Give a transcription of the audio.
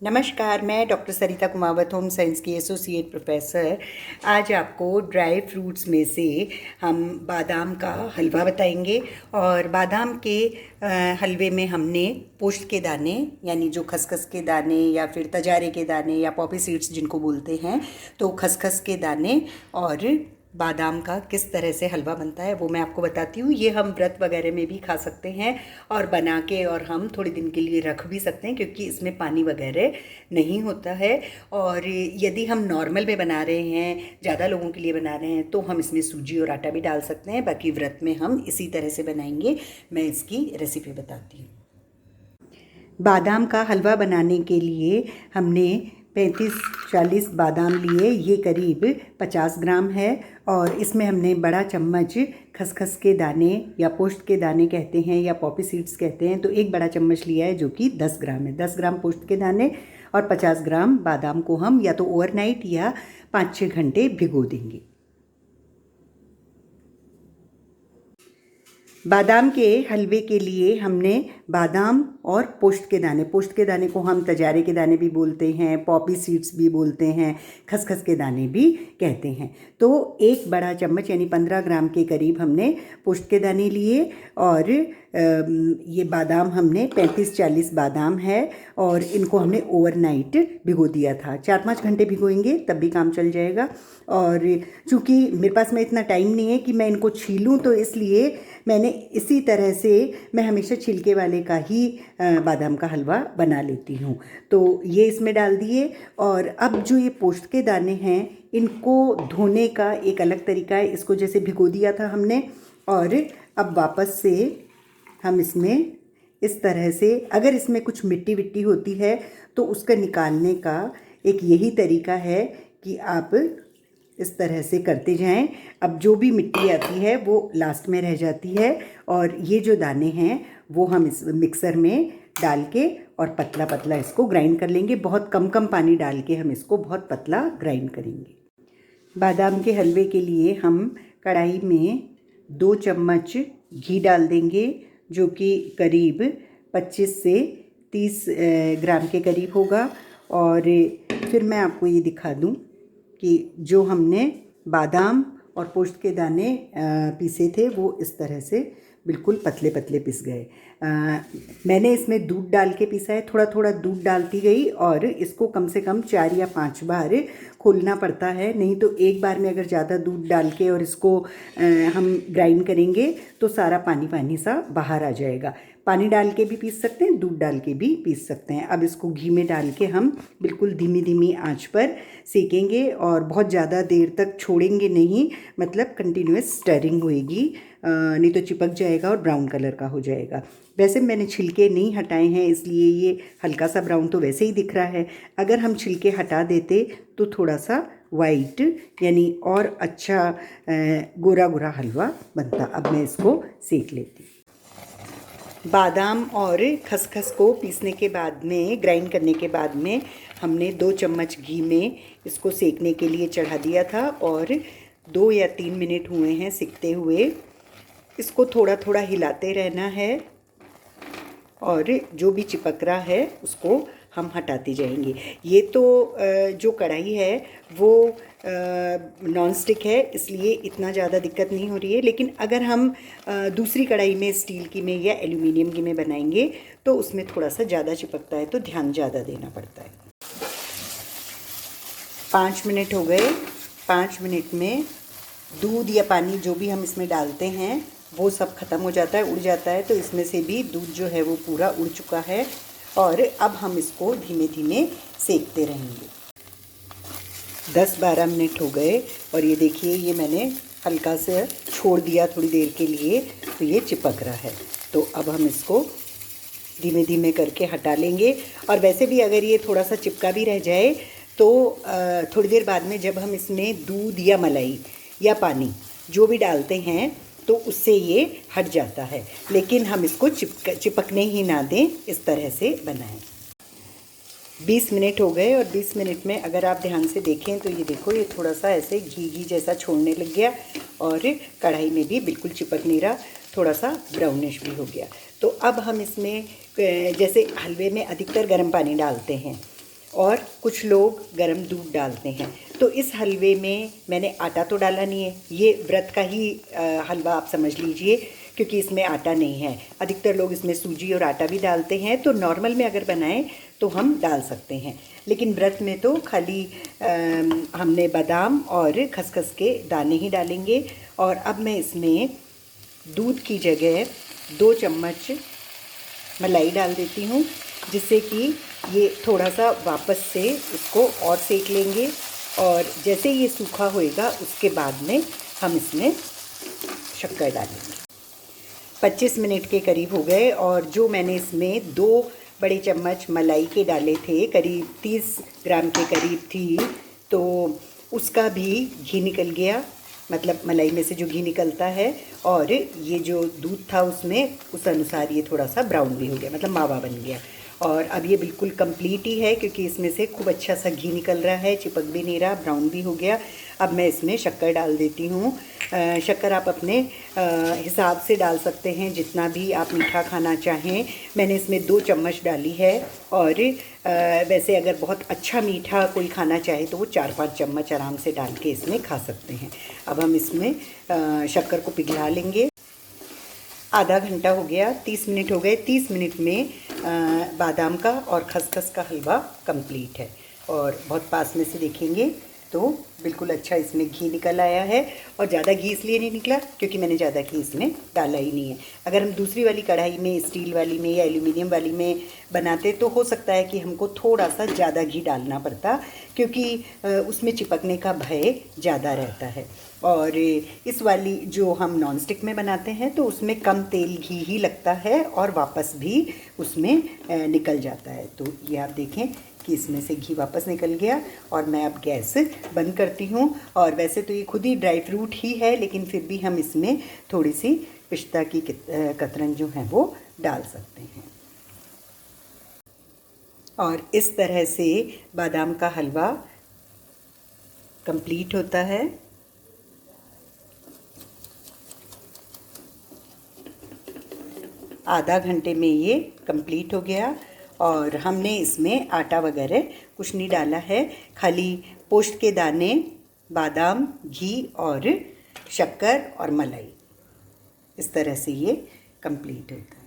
नमस्कार, मैं डॉक्टर सरिता Kumawat, home science की एसोसिएट प्रोफेसर। आज आपको ड्राई फ्रूट्स में से हम बादाम का हलवा बताएंगे। और बादाम के हलवे में हमने पोस्त के दाने यानी जो खसखस के दाने या फिर तजारे के दाने या पॉपी सीड्स जिनको बोलते हैं, तो खसखस के दाने और बादाम का किस तरह से हलवा बनता है वो मैं आपको बताती हूँ। ये हम व्रत वगैरह में भी खा सकते हैं और बना के और हम थोड़े दिन के लिए रख भी सकते हैं, क्योंकि इसमें पानी वगैरह नहीं होता है। और यदि हम नॉर्मल में बना रहे हैं, ज़्यादा लोगों के लिए बना रहे हैं, तो हम इसमें सूजी और आटा भी डाल सकते हैं। बाकी व्रत में हम इसी तरह से बनाएंगे। मैं इसकी रेसिपी बताती हूँ। बादाम का हलवा बनाने के लिए हमने 35-40 बादाम लिए। ये करीब 50 ग्राम है। और इसमें हमने बड़ा चम्मच खसखस के दाने या पोस्त के दाने कहते हैं या पॉपी सीड्स कहते हैं, तो एक बड़ा चम्मच लिया है जो कि 10 ग्राम है। 10 ग्राम पोस्त के दाने और 50 ग्राम बादाम को हम या तो ओवरनाइट या 5-6 घंटे भिगो देंगे। बादाम के हलवे के लिए हमने बादाम और पोस्त के दाने को हम तजारे के दाने भी बोलते हैं, पॉपी सीड्स भी बोलते हैं, खसखस के दाने भी कहते हैं। तो एक बड़ा चम्मच यानी 15 ग्राम के करीब हमने पोस्त के दाने लिए। और ये बादाम हमने 35-40 बादाम है और इनको हमने ओवरनाइट भिगो दिया था। 4-5 घंटे भिगोएंगे तब भी काम चल जाएगा। और चूँकि मेरे पास में इतना टाइम नहीं है कि मैं इनको छीलूँ, तो इसलिए मैंने इसी तरह से मैं हमेशा छिलके वाले का ही बादाम का हलवा बना लेती हूँ। तो ये इसमें डाल दिए। और अब जो ये पोस्त के दाने हैं, इनको धोने का एक अलग तरीका है। इसको जैसे भिगो दिया था हमने, और अब वापस से हम इसमें इस तरह से, अगर इसमें कुछ मिट्टी विट्टी होती है तो उसका निकालने का एक यही तरीका है कि आप इस तरह से करते जाएं। अब जो भी मिट्टी आती है वो लास्ट में रह जाती है। और ये जो दाने हैं वो हम इस मिक्सर में डाल के और पतला पतला इसको ग्राइंड कर लेंगे। बहुत कम कम पानी डाल के हम इसको बहुत पतला ग्राइंड करेंगे। बादाम के हलवे के लिए हम कढ़ाई में 2 चम्मच घी डाल देंगे, जो कि करीब 25 से 30 ग्राम के करीब होगा। और फिर मैं आपको ये दिखा दूँ कि जो हमने बादाम और पोस्त के दाने पीसे थे वो इस तरह से बिल्कुल पतले पतले पिस गए। मैंने इसमें दूध डाल के पीसा है, थोड़ा थोड़ा दूध डालती गई। और इसको कम से कम 4 या 5 बार खोलना पड़ता है, नहीं तो एक बार में अगर ज़्यादा दूध डाल के और इसको हम ग्राइंड करेंगे तो सारा पानी पानी सा बाहर आ जाएगा। पानी डाल के भी पीस सकते हैं, दूध डाल के भी पीस सकते हैं। अब इसको घी में डाल के हम बिल्कुल धीमी धीमी आंच पर सेकेंगे और बहुत ज़्यादा देर तक छोड़ेंगे नहीं, मतलब कंटिन्यूस स्टरिंग होएगी, नहीं तो चिपक जाएगा और ब्राउन कलर का हो जाएगा। वैसे मैंने छिलके नहीं हटाए हैं, इसलिए ये हल्का सा ब्राउन तो वैसे ही दिख रहा है। अगर हम छिलके हटा देते तो थोड़ा सा वाइट यानी और अच्छा गोरा गोरा हलवा बनता। अब मैं इसको सेक लेती हूँ। बादाम और खसखस को पीसने के बाद में, ग्राइंड करने के बाद में, हमने 2 चम्मच घी में इसको सेकने के लिए चढ़ा दिया था। और 2 या 3 मिनट हुए हैं सेकते हुए। इसको थोड़ा थोड़ा हिलाते रहना है और जो भी चिपक रहा है उसको हम हटाते जाएंगे। ये तो जो कढ़ाई है वो नॉन स्टिक है, इसलिए इतना ज़्यादा दिक्कत नहीं हो रही है। लेकिन अगर हम दूसरी कढ़ाई में, स्टील की में या एल्यूमिनियम की में बनाएंगे तो उसमें थोड़ा सा ज़्यादा चिपकता है, तो ध्यान ज़्यादा देना पड़ता है। 5 मिनट हो गए। 5 मिनट में दूध या पानी जो भी हम इसमें डालते हैं वो सब ख़त्म हो जाता है, उड़ जाता है। तो इसमें से भी दूध जो है वो पूरा उड़ चुका है। और अब हम इसको धीमे धीमे सेकते रहेंगे। 10-12 मिनट हो गए और ये देखिए, ये मैंने हल्का से छोड़ दिया थोड़ी देर के लिए, तो ये चिपक रहा है। तो अब हम इसको धीमे धीमे करके हटा लेंगे। और वैसे भी अगर ये थोड़ा सा चिपका भी रह जाए तो थोड़ी देर बाद में जब हम इसमें दूध या मलाई या पानी जो भी डालते हैं तो उससे ये हट जाता है। लेकिन हम इसको चिपकने ही ना दें, इस तरह से बनाएं। 20 मिनट हो गए और 20 मिनट में अगर आप ध्यान से देखें तो ये देखो, ये थोड़ा सा ऐसे घी घी जैसा छोड़ने लग गया और कढ़ाई में भी बिल्कुल चिपक नहीं रहा, थोड़ा सा ब्राउनिश भी हो गया। तो अब हम इसमें जैसे हलवे में अधिकतर गर्म पानी डालते हैं, और कुछ लोग गरम दूध डालते हैं। तो इस हलवे में मैंने आटा तो डाला नहीं है, ये व्रत का ही हलवा आप समझ लीजिए, क्योंकि इसमें आटा नहीं है। अधिकतर लोग इसमें सूजी और आटा भी डालते हैं, तो नॉर्मल में अगर बनाएं तो हम डाल सकते हैं, लेकिन व्रत में तो खाली हमने बादाम और खसखस के दाने ही डालेंगे। और अब मैं इसमें दूध की जगह 2 चम्मच मलाई डाल देती हूँ, जिससे कि ये थोड़ा सा वापस से इसको और सेक लेंगे। और जैसे ये सूखा होएगा उसके बाद में हम इसमें शक्कर डालेंगे। 25 मिनट के करीब हो गए, और जो मैंने इसमें 2 बड़े चम्मच मलाई के डाले थे, करीब 30 ग्राम के करीब थी, तो उसका भी घी निकल गया, मतलब मलाई में से जो घी निकलता है। और ये जो दूध था उसमें उस अनुसार ये थोड़ा सा ब्राउन भी हो गया, मतलब मावा बन गया। और अब ये बिल्कुल कंप्लीट ही है, क्योंकि इसमें से खूब अच्छा सा घी निकल रहा है, चिपक भी नहीं रहा, ब्राउन भी हो गया। अब मैं इसमें शक्कर डाल देती हूँ। शक्कर आप अपने हिसाब से डाल सकते हैं, जितना भी आप मीठा खाना चाहें। मैंने इसमें 2 चम्मच डाली है, और वैसे अगर बहुत अच्छा मीठा कोई खाना चाहे तो वो 4-5 चम्मच आराम से डाल के इसमें खा सकते हैं। अब हम इसमें शक्कर को पिघला लेंगे। आधा घंटा हो गया, 30 मिनट हो गए। 30 मिनट में बादाम का और खसखस का हलवा कंप्लीट है। और बहुत पास में से देखेंगे तो बिल्कुल अच्छा इसमें घी निकल आया है। और ज़्यादा घी इसलिए नहीं निकला क्योंकि मैंने ज़्यादा घी इसमें डाला ही नहीं है। अगर हम दूसरी वाली कढ़ाई में, स्टील वाली में या एल्यूमिनियम वाली में बनाते तो हो सकता है कि हमको थोड़ा सा ज़्यादा घी डालना पड़ता, क्योंकि उसमें चिपकने का भय ज़्यादा रहता है। और इस वाली जो हम नॉन स्टिक में बनाते हैं तो उसमें कम तेल घी ही लगता है, और वापस भी उसमें निकल जाता है। तो ये आप देखें कि इसमें से घी वापस निकल गया। और मैं अब गैस बंद करती हूँ। और वैसे तो ये खुद ही ड्राई फ्रूट ही है, लेकिन फिर भी हम इसमें थोड़ी सी पिस्ता की कतरन जो है वो डाल सकते हैं। और इस तरह से बादाम का हलवा कंप्लीट होता है। आधा घंटे में ये कंप्लीट हो गया, और हमने इसमें आटा वगैरह कुछ नहीं डाला है, खाली पोस्ट के दाने, बादाम, घी और शक्कर और मलाई, इस तरह से ये कंप्लीट होता है।